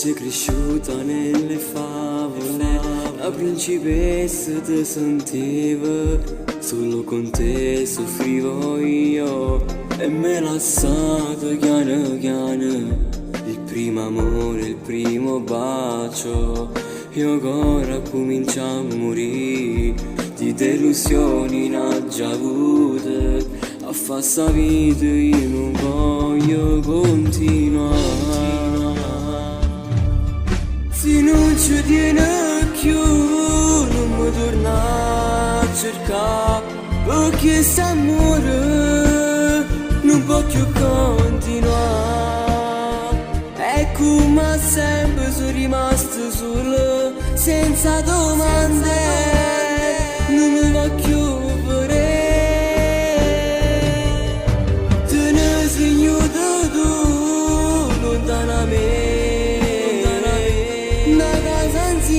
sei cresciuta nelle favole, la principessa ti sentiva, solo con te soffrivo io e me l'ha lasciato piano piano. Il primo amore, il primo bacio, io ora comincio a morire di delusioni non già avute, a fare sta vita io non voglio continuare. Se non ci tiene più non mi torna a cercare, perché s'amore non può più continuare. E come sempre sono rimasto solo, senza domande, non mi va più vedere. Te ne segno da tu, lontana a me.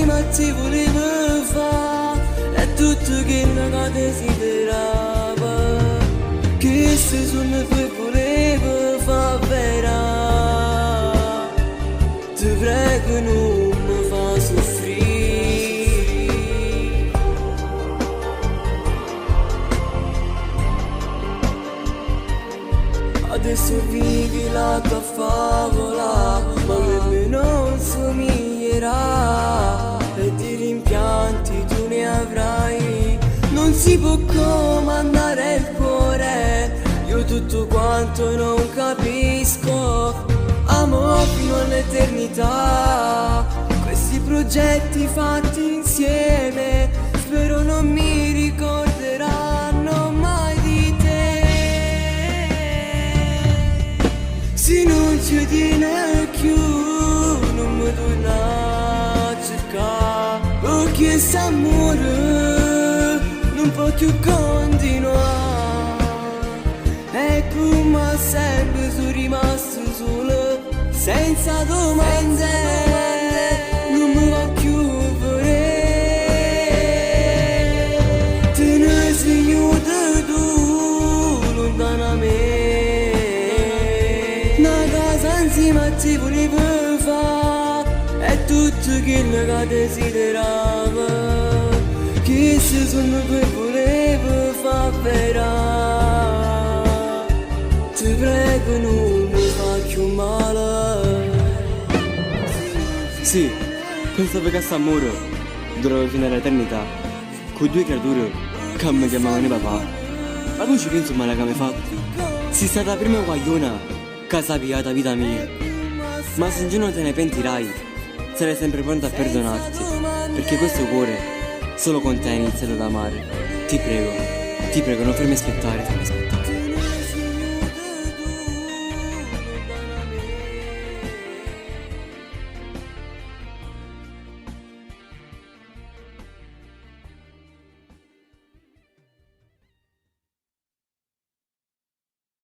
Ma ti volevo fare è tutto quello che desiderava, che se sono che volevo far vera. Ti prego non mi fa soffrire. Adesso vivi la tua favola, ma per me non somiglierà. E di rimpianti tu ne avrai, non si può comandare il cuore. Io tutto quanto non capisco, amo fino all'eternità. Questi progetti fatti insieme, spero non mi ricorderanno mai di te. Se non ci tiene più non mi torna, perché s'amore non può più continuare. E come sempre sono rimasto solo, senza domande, non mi va più vedere. Te ne segno da tu, lontana a me. Una casa insieme a te volevo fare, è tutto quello che desiderava, che se sono che volevo far vera. Ti prego non mi fa più male. Sì, penso che questo amore durava fino all'eternità, con due creature che mi chiamavano papà. Ma tu ci pensi male che mi hai fatto? Sei stata la prima guagliona che ha sapiato la vita mia. Ma se un giorno te ne pentirai, sarei sempre pronto a perdonarti, perché questo cuore solo con te ha iniziato ad amare. Ti prego, non farmi aspettare.